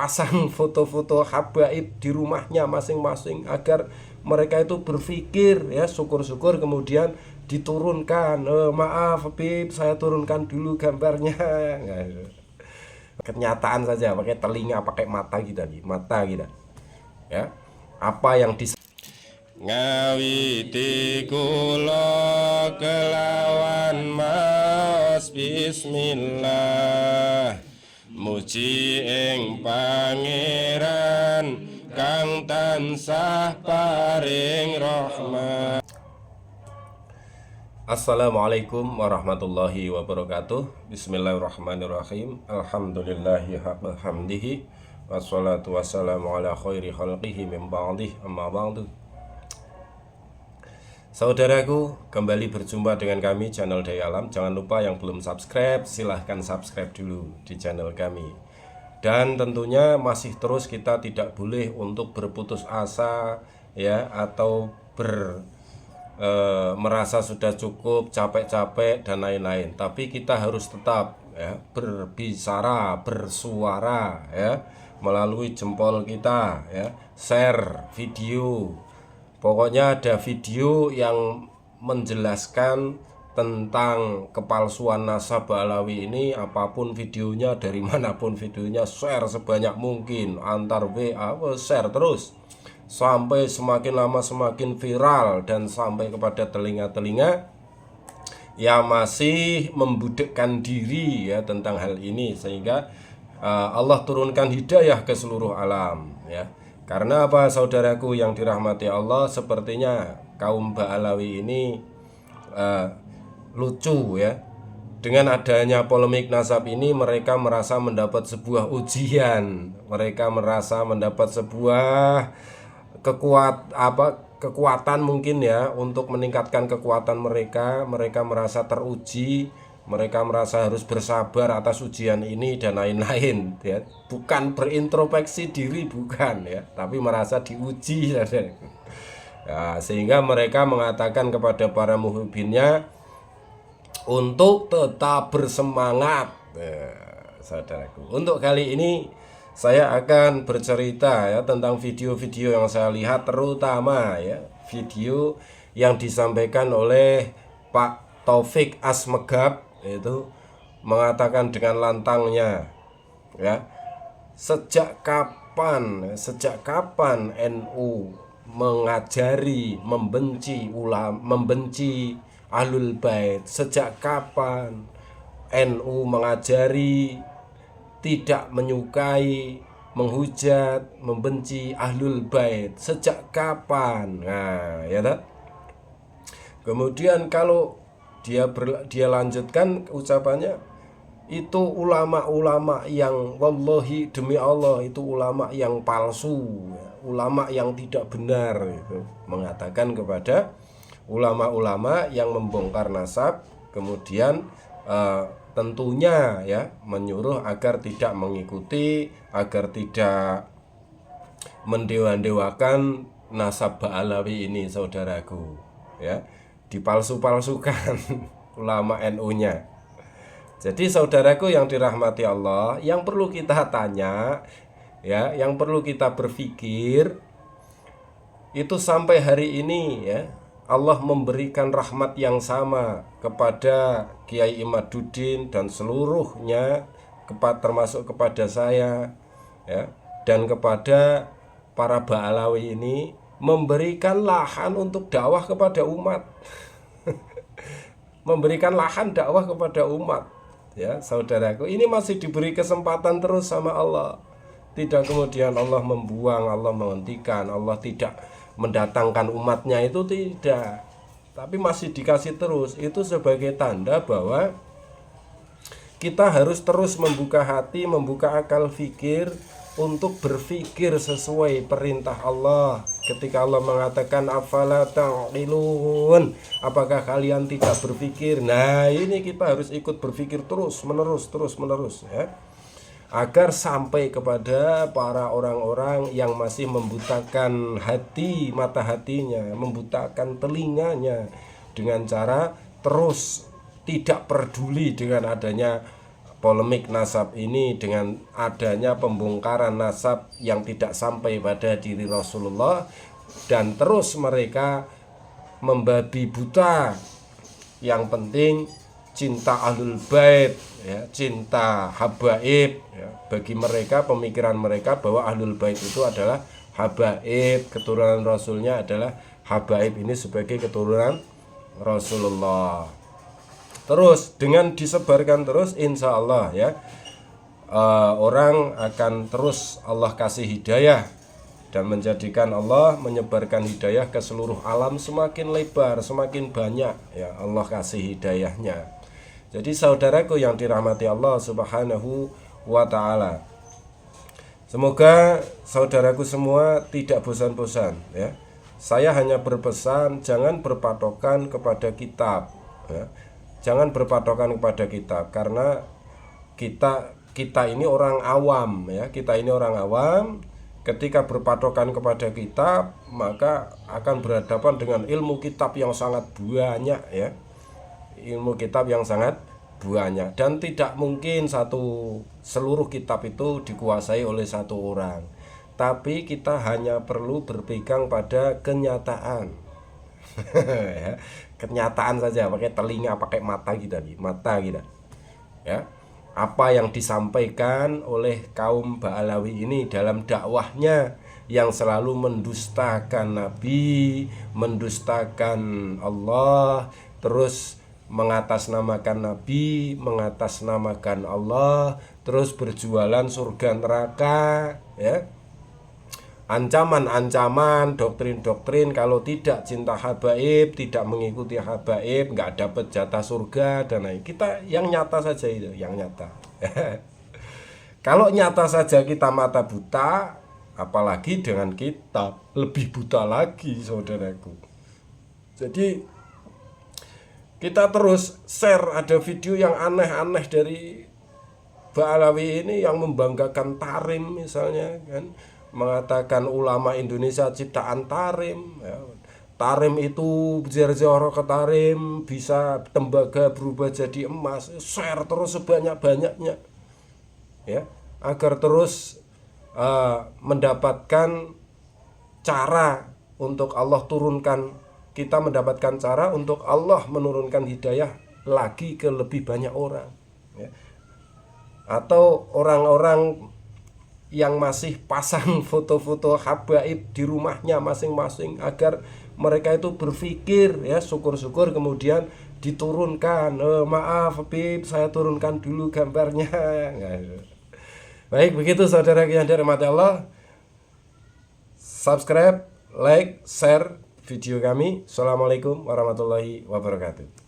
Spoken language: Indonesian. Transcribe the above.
pasang foto-foto habaib di rumahnya masing-masing agar mereka itu berpikir ya, syukur-syukur kemudian diturunkan, maaf Habib saya turunkan dulu gambarnya. Kenyataan saja, pakai telinga, pakai mata kita nih, mata kita ya, apa yang di ngawiti kula kelawan maos bismillah, muji ing pangeran kang tansah paring rahmat. Assalamualaikum warahmatullahi wabarakatuh. Bismillahirrahmanirrahim. Alhamdulillahi haqqa hamdihi, wassalatu wassalamu ala khairi khalqihi min ba'dih, amma ba'du. Saudaraku, kembali berjumpa dengan kami channel Dai Alam. Jangan lupa yang belum subscribe, silahkan subscribe dulu di channel kami. Dan tentunya masih terus kita tidak boleh untuk berputus asa ya, atau merasa sudah cukup, capek-capek dan lain-lain. Tapi kita harus tetap ya, berbicara, bersuara ya, melalui jempol kita ya, share video. Pokoknya ada video yang menjelaskan tentang kepalsuan nasab Ba'alawi ini, apapun videonya, dari manapun videonya, share sebanyak mungkin, antar WA, share terus sampai semakin lama semakin viral dan sampai kepada telinga-telinga yang masih membudekkan diri ya tentang hal ini, sehingga Allah turunkan hidayah ke seluruh alam ya. Karena apa, saudaraku yang dirahmati Allah, sepertinya kaum Ba'alawi ini lucu ya. Dengan adanya polemik nasab ini, mereka merasa mendapat sebuah ujian, mereka merasa mendapat sebuah kekuatan mungkin ya, untuk meningkatkan kekuatan mereka. Mereka merasa teruji, mereka merasa harus bersabar atas ujian ini dan lain-lain ya. Bukan berintrospeksi diri, bukan ya, tapi merasa diuji ya, sehingga mereka mengatakan kepada para muhibbinnya untuk tetap bersemangat ya, saudaraku. Untuk kali ini saya akan bercerita ya tentang video-video yang saya lihat, terutama ya video yang disampaikan oleh Pak Taufik Asmegab, itu mengatakan dengan lantangnya ya, sejak kapan NU mengajari membenci ulama, membenci Ahlul Bait? Sejak kapan NU mengajari tidak menyukai, menghujat, membenci Ahlul Bait? Sejak kapan? Nah, ya tak? Kemudian kalau dia lanjutkan ucapannya, itu ulama-ulama yang wallahi demi Allah itu ulama yang palsu, ulama yang tidak benar itu. Mengatakan kepada ulama-ulama yang membongkar nasab, kemudian tentunya ya menyuruh agar tidak mengikuti, agar tidak mendewa-dewakan nasab Ba'alawi ini, saudaraku ya, dipalsu-palsukan ulama NU-nya. Jadi saudaraku yang dirahmati Allah, yang perlu kita tanya ya, yang perlu kita berpikir itu, sampai hari ini ya Allah memberikan rahmat yang sama kepada Kiai Imaduddin dan seluruhnya, termasuk kepada saya ya, dan kepada para Ba'alawi ini, memberikan lahan untuk dakwah kepada umat. Memberikan lahan dakwah kepada umat ya, saudaraku. Ini masih diberi kesempatan terus sama Allah. Tidak kemudian Allah membuang, Allah menghentikan, Allah tidak mendatangkan umatnya, itu tidak, tapi masih dikasih terus. Itu sebagai tanda bahwa kita harus terus membuka hati, membuka akal fikir untuk berpikir sesuai perintah Allah. Ketika Allah mengatakan afala ta'qilun, apakah kalian tidak berpikir? Nah, ini kita harus ikut berpikir terus menerus ya, agar sampai kepada para orang-orang yang masih membutakan hati, mata hatinya, membutakan telinganya, dengan cara terus tidak peduli dengan adanya polemik nasab ini dengan adanya pembongkaran nasab yang tidak sampai pada diri Rasulullah, dan terus mereka membabi buta. Yang penting cinta ahlul bait, ya, cinta habaib, ya. Bagi mereka, pemikiran mereka bahwa ahlul bait itu adalah habaib, keturunan Rasulnya adalah habaib ini sebagai keturunan Rasulullah. Terus dengan disebarkan terus, insya Allah ya, orang akan terus Allah kasih hidayah, dan menjadikan Allah menyebarkan hidayah ke seluruh alam semakin lebar, semakin banyak ya Allah kasih hidayahnya. Jadi saudaraku yang dirahmati Allah Subhanahu wa ta'ala, semoga saudaraku semua tidak bosan-bosan ya. Saya hanya berpesan, jangan berpatokan kepada kitab ya. Jangan berpatokan kepada kitab, karena kita ini orang awam ya. Kita ini orang awam. Ketika berpatokan kepada kitab, maka akan berhadapan dengan ilmu kitab yang sangat banyak ya. Ilmu kitab yang sangat banyak, dan tidak mungkin seluruh kitab itu dikuasai oleh satu orang. Tapi kita hanya perlu berpegang pada kenyataan. Ya, kenyataan saja, pakai telinga, pakai mata kita nih, mata kita. Ya. Apa yang disampaikan oleh kaum Ba'alawi ini dalam dakwahnya yang selalu mendustakan Nabi, mendustakan Allah, terus mengatasnamakan Nabi, mengatasnamakan Allah, terus berjualan surga neraka ya. Ancaman-ancaman, doktrin-doktrin kalau tidak cinta habaib, tidak mengikuti habaib, nggak dapat jatah surga dan lain. Kita yang nyata saja itu, yang nyata. Kalau nyata saja kita mata buta, apalagi dengan kitab, lebih buta lagi saudaraku. Jadi kita terus share, ada video yang aneh-aneh dari Ba'alawi ini yang membanggakan Tarim misalnya kan, mengatakan ulama Indonesia ciptaan Tarim ya. Tarim itu ziarah ke Tarim bisa tembaga berubah jadi emas. Share terus sebanyak-banyaknya ya, agar terus mendapatkan cara untuk Allah turunkan, kita mendapatkan cara untuk Allah menurunkan hidayah lagi ke lebih banyak orang ya. Atau orang-orang yang masih pasang foto-foto habaib di rumahnya masing-masing, agar mereka itu berpikir ya, syukur-syukur kemudian diturunkan, maaf Habib, saya turunkan dulu gambarnya. Baik, begitu saudara yang dirahmati Allah. Subscribe, like, share video kami. Assalamualaikum warahmatullahi wabarakatuh.